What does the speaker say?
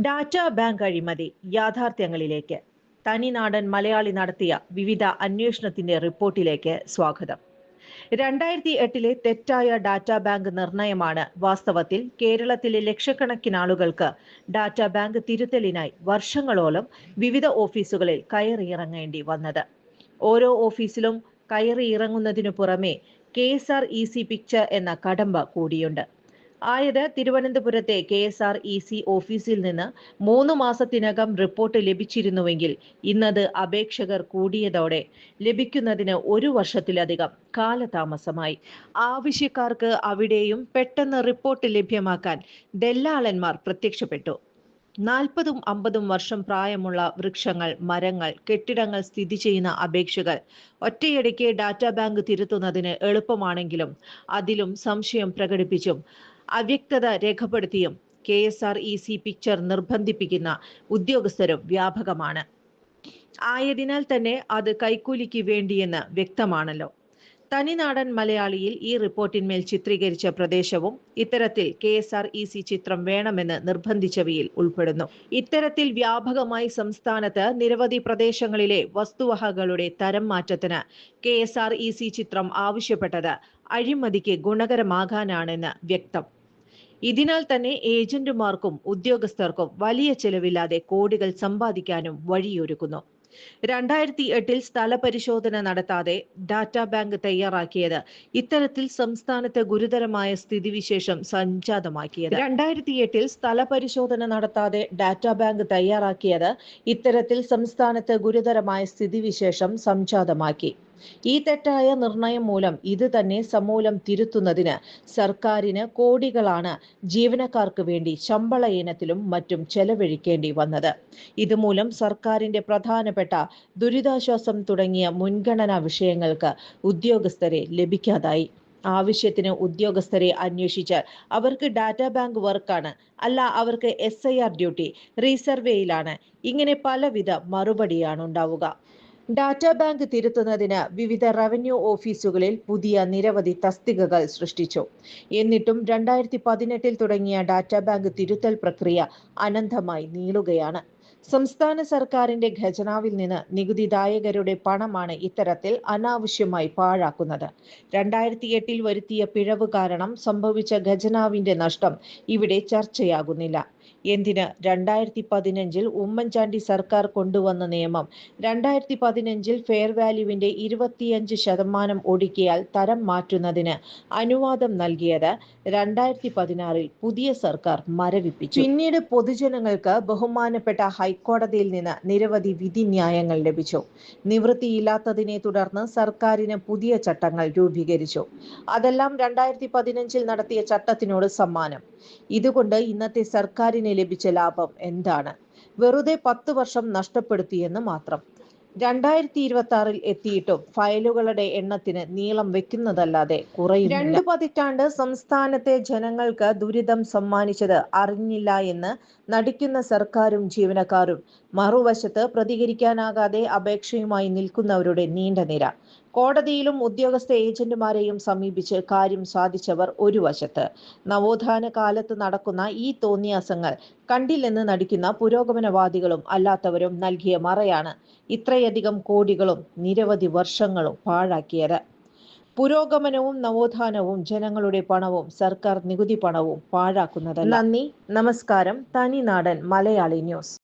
Data bank അഴിമതി യാഥാർത്ഥ്യങ്ങളിലേക്ക് തനിനാടൻ മലയാളി നടത്തിയ വിവിധ അന്വേഷണത്തിന്റെ റിപ്പോർട്ടിലേക്ക് സ്വാഗതം. 2008 തെറ്റായ ഡാറ്റ ബാങ്ക് നിർണയമാണ് വാസ്തവത്തിൽ കേരളത്തിലെ ലക്ഷക്കണക്കിന് ആളുകൾക്ക് ഡാറ്റ ബാങ്ക് തിരുത്തലിനായി വർഷങ്ങളോളം വിവിധ ഓഫീസുകളിൽ കയറിയിറങ്ങേണ്ടി വന്നത്. ഓരോ ഓഫീസിലും കയറിയിറങ്ങുന്നതിനു പുറമെ KSREC പിക്ചർ എന്ന കടമ്പ കൂടിയുണ്ട്. ആയത് തിരുവനന്തപുരത്തെ KSREC ഓഫീസിൽ നിന്ന് 3 മാസത്തിനകം റിപ്പോർട്ട് ലഭിച്ചിരുന്നുവെങ്കിൽ ഇന്നത് അപേക്ഷകർ കൂടിയതോടെ ലഭിക്കുന്നതിന് 1 വർഷത്തിലധികം കാലതാമസമായി. ആവശ്യക്കാർക്ക് അവിടെയും പെട്ടെന്ന് റിപ്പോർട്ട് ലഭ്യമാക്കാൻ ദല്ലാളന്മാർ പ്രത്യക്ഷപ്പെട്ടു. 40ഉം 50ഉം വർഷം പ്രായമുള്ള വൃക്ഷങ്ങൾ, മരങ്ങൾ, കെട്ടിടങ്ങൾ സ്ഥിതി ചെയ്യുന്ന അപേക്ഷകൾ ഒറ്റയടിക്ക് ഡാറ്റ ബാങ്ക് തിരുത്തുന്നതിന് എളുപ്പമാണെങ്കിലും അതിലും സംശയം പ്രകടിപ്പിച്ചും അവ്യക്തത രേഖപ്പെടുത്തിയും KSREC പിക്ചർ നിർബന്ധിപ്പിക്കുന്ന ഉദ്യോഗസ്ഥരും വ്യാപകമാണ്. ആയതിനാൽ തന്നെ അത് കൈക്കൂലിക്ക് വേണ്ടിയെന്ന് വ്യക്തമാണല്ലോ. തനിനാടൻ മലയാളിയിൽ ഈ റിപ്പോർട്ടിന്മേൽ ചിത്രീകരിച്ച പ്രദേശവും ഇത്തരത്തിൽ KSREC ചിത്രം വേണമെന്ന് നിർബന്ധിച്ചവയിൽ ഉൾപ്പെടുന്നു. ഇത്തരത്തിൽ വ്യാപകമായി സംസ്ഥാനത്ത് നിരവധി പ്രദേശങ്ങളിലെ വസ്തുവകകളുടെ തരം മാറ്റത്തിന് KSREC ചിത്രം ആവശ്യപ്പെട്ടത് അഴിമതിക്ക് ഗുണകരമാകാനാണെന്ന് വ്യക്തം. ഇതിനാൽ തന്നെ ഏജന്റുമാർക്കും ഉദ്യോഗസ്ഥർക്കും വലിയ ചെലവില്ലാതെ കോടികൾ സമ്പാദിക്കാനും വഴിയൊരുക്കുന്നു. 2008 സ്ഥലപരിശോധന നടത്താതെ ഡാറ്റ ബാങ്ക് തയ്യാറാക്കിയത് ഇത്തരത്തിൽ സംസ്ഥാനത്ത് ഗുരുതരമായ സ്ഥിതിവിശേഷം സംജാതമാക്കിയത്. 2008 സ്ഥലപരിശോധന നടത്താതെ ഡാറ്റ ബാങ്ക് തയ്യാറാക്കിയത് ഇത്തരത്തിൽ സംസ്ഥാനത്ത് ഗുരുതരമായ സ്ഥിതിവിശേഷം സംജാതമാക്കി. ഈ തെറ്റായ നിർണയം മൂലം ഇത് തന്നെ സമൂലം തിരുത്തുന്നതിന് സർക്കാരിന് കോടികളാണ് ജീവനക്കാർക്ക് വേണ്ടി ശമ്പള ഇനത്തിലും മറ്റും ചെലവഴിക്കേണ്ടി വന്നത്. ഇതുമൂലം സർക്കാരിന്റെ പ്രധാനപ്പെട്ട ദുരിതാശ്വാസം തുടങ്ങിയ മുൻഗണനാ വിഷയങ്ങൾക്ക് ഉദ്യോഗസ്ഥരെ ലഭിക്കാതായി. ആവശ്യത്തിന് ഉദ്യോഗസ്ഥരെ അന്വേഷിച്ചാൽ അവർക്ക് ഡാറ്റ ബാങ്ക് വർക്കാണ്, അല്ല അവർക്ക് SIR ഡ്യൂട്ടി, റീസർവേയിലാണ്, ഇങ്ങനെ പലവിധ മറുപടിയാണ് ഉണ്ടാവുക. ഡാറ്റ ബാങ്ക് തിരുത്തുന്നതിന് വിവിധ റവന്യൂ ഓഫീസുകളിൽ പുതിയ നിരവധി തസ്തികകൾ സൃഷ്ടിച്ചു. എന്നിട്ടും 2018 തുടങ്ങിയ ഡാറ്റ ബാങ്ക് തിരുത്തൽ പ്രക്രിയ അനന്തമായി നീളുകയാണ്. സംസ്ഥാന സർക്കാരിന്റെ ഖജനാവിൽ നിന്ന് നികുതിദായകരുടെ പണമാണ് ഇത്തരത്തിൽ അനാവശ്യമായി പാഴാക്കുന്നത്. 2008 വരുത്തിയ പിഴവ് കാരണം സംഭവിച്ച ഖജനാവിന്റെ നഷ്ടം ഇവിടെ ചർച്ചയാകുന്നില്ല. എന്തിന് 2015 ഉമ്മൻചാണ്ടി സർക്കാർ കൊണ്ടുവന്ന നിയമം 2015 ഫെയർ വാല്യൂവിന്റെ 25% ഒടുക്കിയാൽ തരം മാറ്റുന്നതിന് അനുവാദം നൽകിയത് 2016 പുതിയ സർക്കാർ മരവിപ്പിച്ചു. പിന്നീട് പൊതുജനങ്ങൾക്ക് ബഹുമാനപ്പെട്ട ഹൈക്കോടതിയിൽ നിന്ന് നിരവധി വിധിന്യായങ്ങൾ ലഭിച്ചു. നിവൃത്തിയില്ലാത്തതിനെ തുടർന്ന് സർക്കാരിന് പുതിയ ചട്ടങ്ങൾ രൂപീകരിച്ചു. അതെല്ലാം 2015 നടത്തിയ ചട്ടത്തിനോട് സമാനം. ഇതുകൊണ്ട് ഇന്നത്തെ സർക്കാരിന് ലഭിച്ച ലാഭം എന്താണ്? വെറുതെ 10 വർഷം നഷ്ടപ്പെടുത്തിയെന്ന് മാത്രം. 2026 എത്തിയിട്ടും ഫയലുകളുടെ എണ്ണത്തിന് നീളം വെക്കുന്നതല്ലാതെ കുറയുന്നില്ല. 2 പതിറ്റാണ്ട് സംസ്ഥാനത്തെ ജനങ്ങൾക്ക് ദുരിതം സമ്മാനിച്ചത് അറിഞ്ഞില്ല എന്ന് നടിക്കുന്ന സർക്കാരും ജീവനക്കാരും, മറുവശത്ത് പ്രതികരിക്കാനാകാതെ അപേക്ഷയുമായി നിൽക്കുന്നവരുടെ നീണ്ട നിര. കോടതിയിലും ഉദ്യോഗസ്ഥ ഏജന്റുമാരെയും സമീപിച്ച് കാര്യം സാധിച്ചവർ ഒരു വശത്ത്. നവോത്ഥാന കാലത്ത് നടക്കുന്ന ഈ തോന്നിയാസങ്ങൾ കണ്ടില്ലെന്ന് നടിക്കുന്ന പുരോഗമനവാദികളും അല്ലാത്തവരും നൽകിയ മറയാണ് ഇത്രയധികം കോടികളും നിരവധി വർഷങ്ങളും പാഴാക്കിയത്. പുരോഗമനവും നവോത്ഥാനവും ജനങ്ങളുടെ പണവും സർക്കാർ നികുതി പണവും പാഴാക്കുന്നതല്ല. നന്ദി, നമസ്കാരം. തനിനാടൻ മലയാളി ന്യൂസ്.